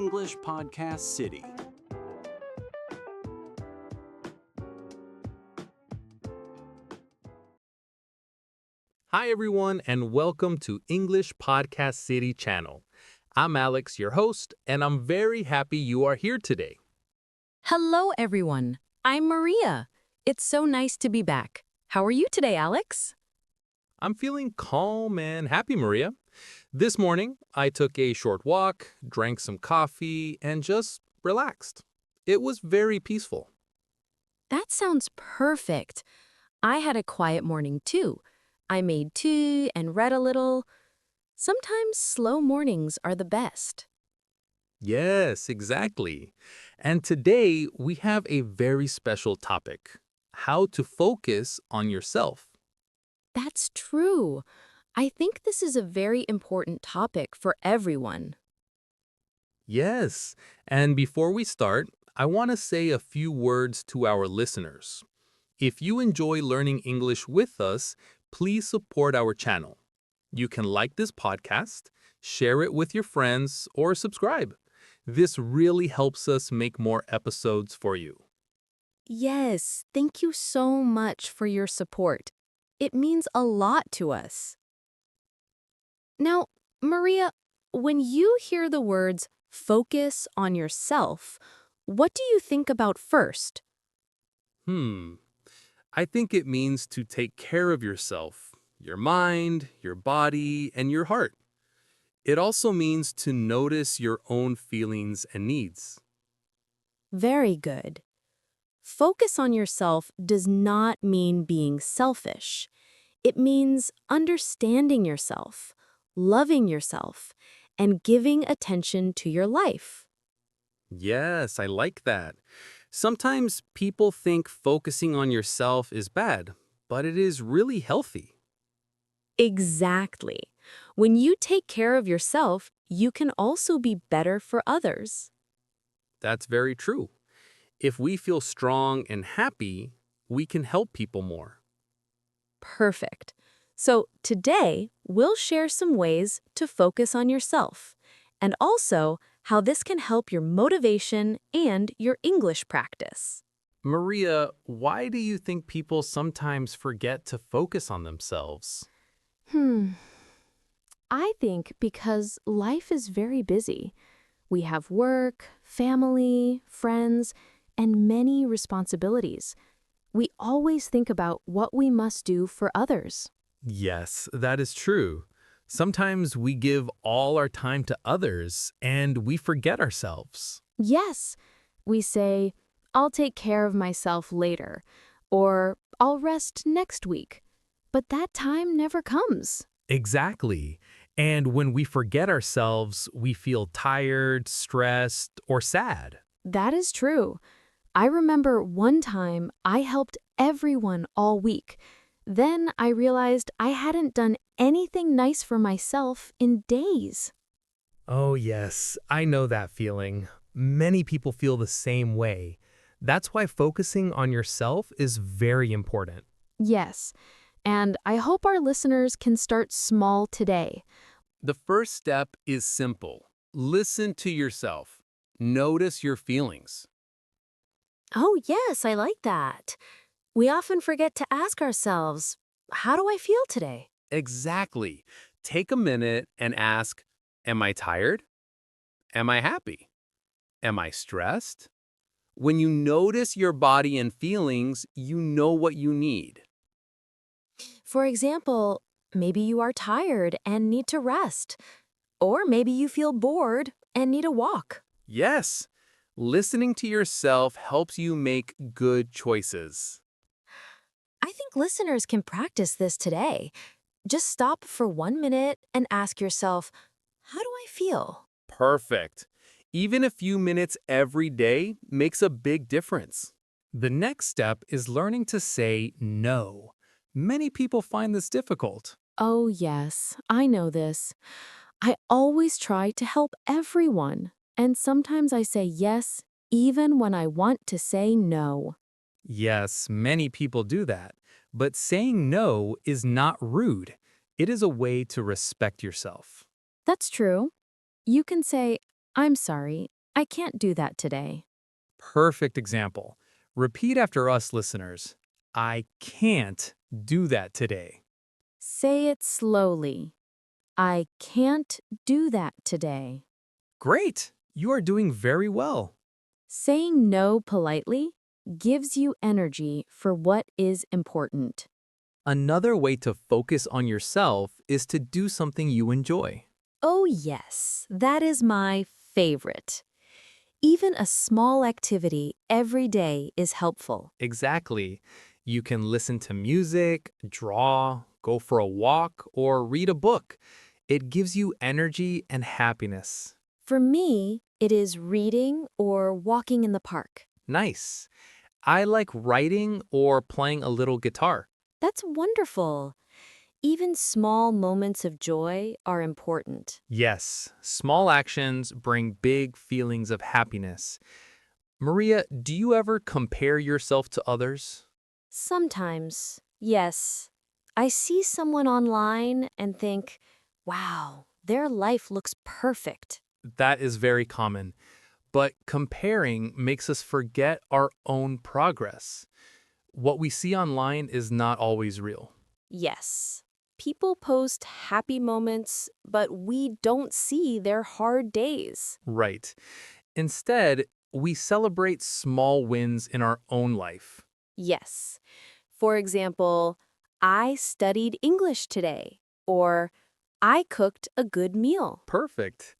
English Podcast City. Hi, everyone, and welcome to English Podcast City channel. I'm Alex, your host, and I'm very happy you are here today. Hello, everyone. I'm Maria. It's so nice to be back. How are you today, Alex? I'm feeling calm and happy, Maria. This morning, I took a short walk, drank some coffee, and just relaxed. It was very peaceful. That sounds perfect. I had a quiet morning, too. I made tea and read a little. Sometimes slow mornings are the best. Yes, exactly. And today, we have a very special topic: how to focus on yourself. That's true. I think this is a very important topic for everyone. Yes, and before we start, I want to say a few words to our listeners. If you enjoy learning English with us, please support our channel. You can like this podcast, share it with your friends, or subscribe. This really helps us make more episodes for you. Yes, thank you so much for your support. It means a lot to us. Now, Maria, when you hear the words focus on yourself, what do you think about first? Hmm, I think it means to take care of yourself, your mind, your body, and your heart. It also means to notice your own feelings and needs. Very good. Focus on yourself does not mean being selfish. It means understanding yourself, loving yourself, and giving attention to your life. Yes, I like that. Sometimes people think focusing on yourself is bad, but it is really healthy. Exactly. When you take care of yourself, you can also be better for others. That's very true. If we feel strong and happy, we can help people more. Perfect. So today, we'll share some ways to focus on yourself, and also how this can help your motivation and your English practice. Maria, why do you think people sometimes forget to focus on themselves? Hmm. I think because life is very busy. We have work, family, friends, and many responsibilities. We always think about what we must do for others. Yes, that is true. Sometimes we give all our time to others and we forget ourselves. Yes, we say, I'll take care of myself later, or I'll rest next week. But that time never comes. Exactly. And when we forget ourselves, we feel tired, stressed, or sad. That is true. I remember one time I helped everyone all week. Then I realized I hadn't done anything nice for myself in days. Oh, yes, I know that feeling. Many people feel the same way. That's why focusing on yourself is very important. Yes, and I hope our listeners can start small today. The first step is simple. Listen to yourself. Notice your feelings. Oh, yes, I like that. We often forget to ask ourselves, how do I feel today? Exactly. Take a minute and ask, am I tired? Am I happy? Am I stressed? When you notice your body and feelings, you know what you need. For example, maybe you are tired and need to rest. Or maybe you feel bored and need a walk. Yes, listening to yourself helps you make good choices. I think listeners can practice this today. Just stop for 1 minute and ask yourself, how do I feel? Perfect. Even a few minutes every day makes a big difference. The next step is learning to say no. Many people find this difficult. Oh, yes, I know this. I always try to help everyone. And sometimes I say yes, even when I want to say no. Yes, many people do that. But saying no is not rude. It is a way to respect yourself. That's true. You can say, I'm sorry, I can't do that today. Perfect example. Repeat after us, listeners. I can't do that today. Say it slowly. I can't do that today. Great! You are doing very well. Saying no politely gives you energy for what is important. Another way to focus on yourself is to do something you enjoy. Oh, yes, that is my favorite. Even a small activity every day is helpful. Exactly. You can listen to music, draw, go for a walk, or read a book. It gives you energy and happiness. For me, it is reading or walking in the park. Nice. I like writing or playing a little guitar. That's wonderful. Even small moments of joy are important. Yes, small actions bring big feelings of happiness. Maria, do you ever compare yourself to others? Sometimes, yes, I see someone online and think, wow, their life looks perfect. That is very common. But comparing makes us forget our own progress. What we see online is not always real. Yes, people post happy moments, but we don't see their hard days. Right. Instead, we celebrate small wins in our own life. Yes. For example, I studied English today, or I cooked a good meal. Perfect.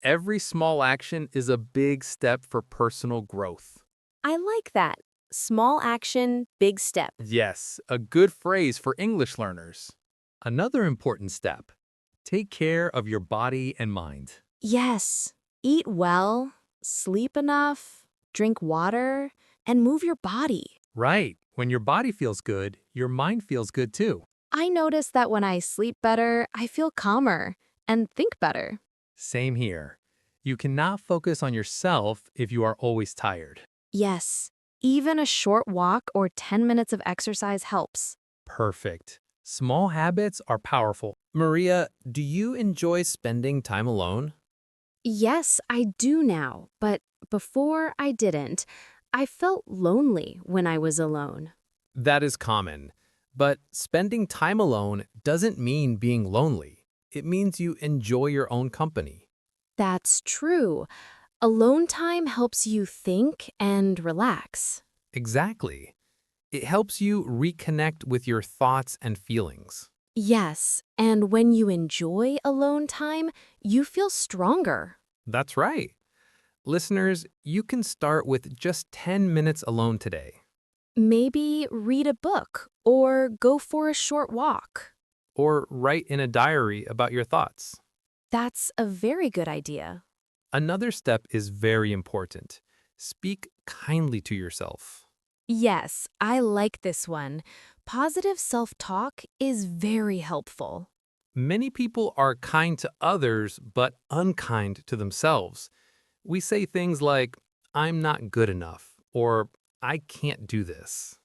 Every small action is a big step for personal growth. I like that. Small action, big step. Yes, a good phrase for English learners. Another important step. Take care of your body and mind. Yes, eat well, sleep enough, drink water, and move your body. Right. When your body feels good, your mind feels good too. I notice that when I sleep better, I feel calmer and think better. Same here. You cannot focus on yourself if you are always tired. Yes, even a short walk or 10 minutes of exercise helps. Perfect. Small habits are powerful. Maria, do you enjoy spending time alone? Yes, I do now, but before I didn't. I felt lonely when I was alone. That is common. But spending time alone doesn't mean being lonely. It means you enjoy your own company. That's true. Alone time helps you think and relax. Exactly. It helps you reconnect with your thoughts and feelings. Yes, and when you enjoy alone time, you feel stronger. That's right. Listeners, you can start with just 10 minutes alone today, Maybe read a book or go for a short walk. or write in a diary about your thoughts. That's a very good idea. Another step is very important. Speak kindly to yourself. Yes, I like this one. Positive self-talk is very helpful. Many people are kind to others but unkind to themselves. We say things like, I'm not good enough, or I can't do this.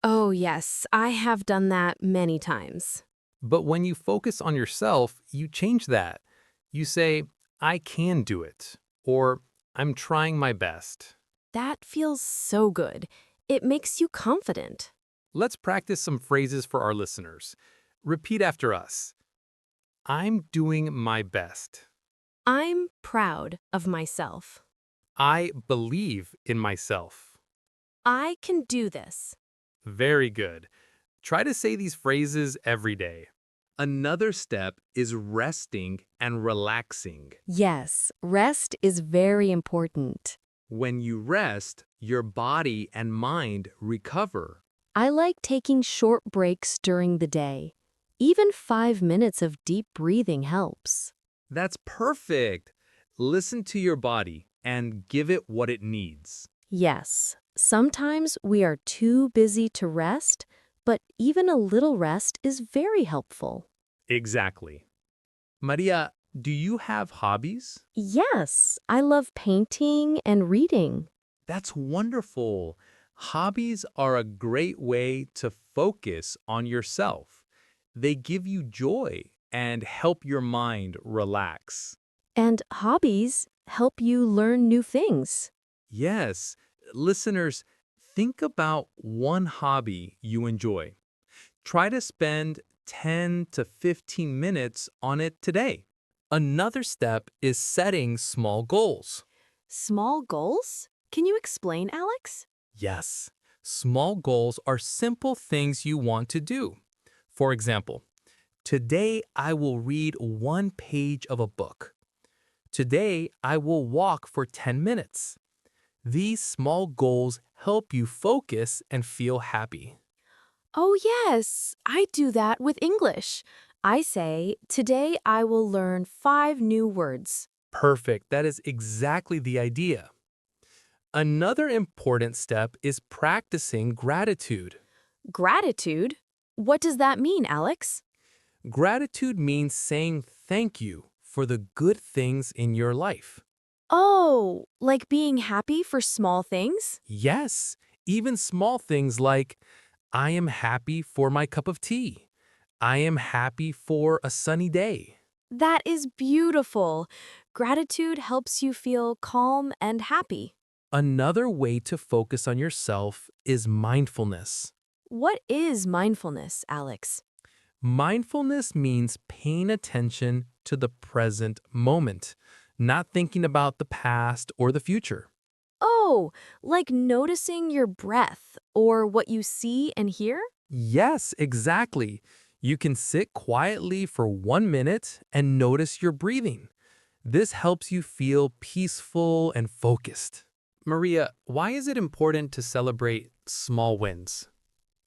Oh, yes, I have done that many times. But when you focus on yourself, you change that. You say, I can do it, or I'm trying my best. That feels so good. It makes you confident. Let's practice some phrases for our listeners. Repeat after us. I'm doing my best. I'm proud of myself. I believe in myself. I can do this. Very good. Try to say these phrases every day. Another step is resting and relaxing. Yes, rest is very important. When you rest, your body and mind recover. I like taking short breaks during the day. Even 5 minutes of deep breathing helps. That's perfect. Listen to your body and give it what it needs. Yes, sometimes we are too busy to rest, but even a little rest is very helpful. Exactly. Maria, do you have hobbies? Yes, I love painting and reading. That's wonderful. Hobbies are a great way to focus on yourself. They give you joy and help your mind relax. And hobbies help you learn new things? Yes, listeners, think about one hobby you enjoy. Try to spend 10 to 15 minutes on it today. Another step is setting small goals. Small goals? Can you explain, Alex? Yes, small goals are simple things you want to do. For example, today I will read one page of a book. Today I will walk for 10 minutes. These small goals help you focus and feel happy. Oh, yes, I do that with English. I say, today I will learn 5 new words. Perfect, that is exactly the idea. Another important step is practicing gratitude. Gratitude? What does that mean, Alex? Gratitude means saying thank you for the good things in your life. Oh, like being happy for small things? Yes, even small things like, I am happy for my cup of tea. I am happy for a sunny day. That is beautiful. Gratitude helps you feel calm and happy. Another way to focus on yourself is mindfulness. What is mindfulness, Alex? Mindfulness means paying attention to the present moment, not thinking about the past or the future. Oh, like noticing your breath or what you see and hear? Yes, exactly. You can sit quietly for 1 minute and notice your breathing. This helps you feel peaceful and focused. Maria, why is it important to celebrate small wins?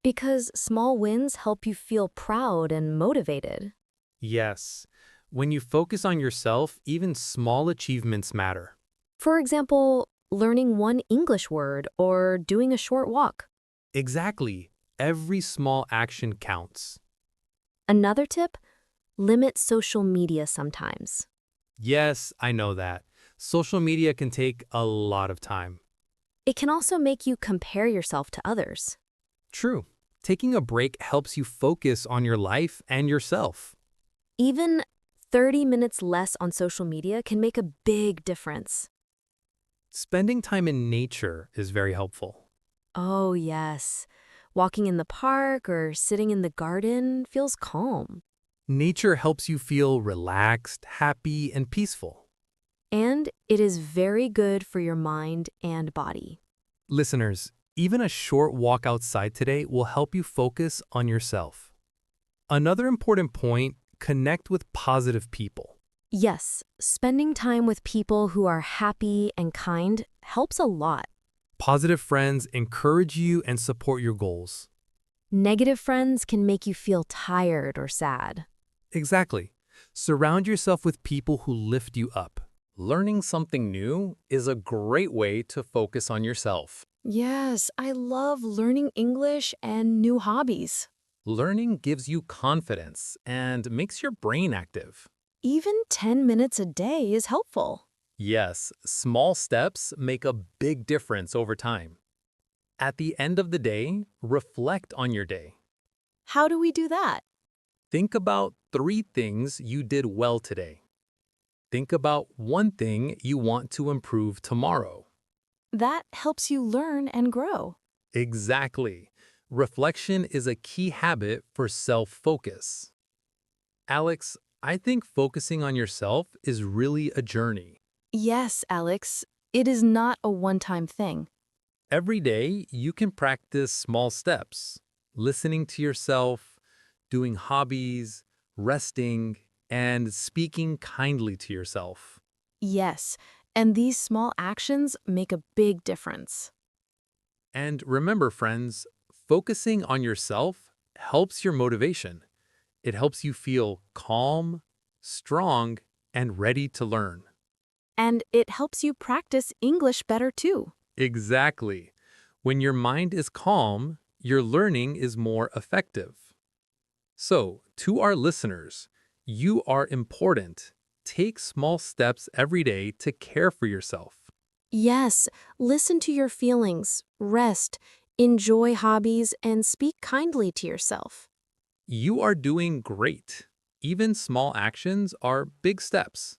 Because small wins help you feel proud and motivated. Yes. When you focus on yourself, even small achievements matter. For example, learning one English word or doing a short walk. Exactly. Every small action counts. Another tip, limit social media sometimes. Yes, I know that. Social media can take a lot of time. It can also make you compare yourself to others. True. Taking a break helps you focus on your life and yourself. Even 30 minutes less on social media can make a big difference. Spending time in nature is very helpful. Oh, yes. Walking in the park or sitting in the garden feels calm. Nature helps you feel relaxed, happy, and peaceful. And it is very good for your mind and body. Listeners, even a short walk outside today will help you focus on yourself. Another important point, connect with positive people. Yes, spending time with people who are happy and kind helps a lot. Positive friends encourage you and support your goals. Negative friends can make you feel tired or sad. Exactly. Surround yourself with people who lift you up. Learning something new is a great way to focus on yourself. Yes, I love learning English and new hobbies. Learning gives you confidence and makes your brain active. Even 10 minutes a day is helpful. Yes, small steps make a big difference over time. At the end of the day, reflect on your day. How do we do that? Think about 3 things you did well today. Think about one thing you want to improve tomorrow. That helps you learn and grow. Exactly. Reflection is a key habit for self-focus. Alex, I think focusing on yourself is really a journey. Yes, Alex, it is not a one-time thing. Every day, you can practice small steps, listening to yourself, doing hobbies, resting, and speaking kindly to yourself. Yes, and these small actions make a big difference. And remember, friends, focusing on yourself helps your motivation. It helps you feel calm, strong, and ready to learn. And it helps you practice English better too. Exactly. When your mind is calm, your learning is more effective. So, to our listeners, you are important. Take small steps every day to care for yourself. Yes, listen to your feelings, rest, enjoy hobbies, and speak kindly to yourself. You are doing great. Even small actions are big steps.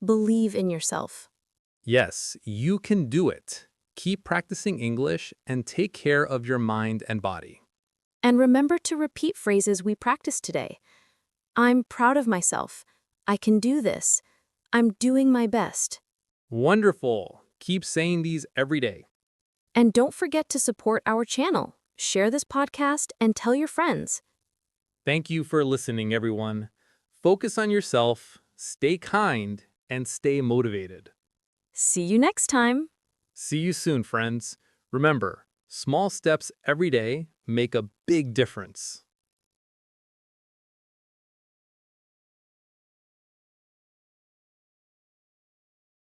Believe in yourself. Yes, you can do it. Keep practicing English and take care of your mind and body. And remember to repeat phrases we practiced today. I'm proud of myself. I can do this. I'm doing my best. Wonderful. Keep saying these every day. And don't forget to support our channel. Share this podcast and tell your friends. Thank you for listening, everyone. Focus on yourself, stay kind, and stay motivated. See you next time. See you soon, friends. Remember, small steps every day make a big difference.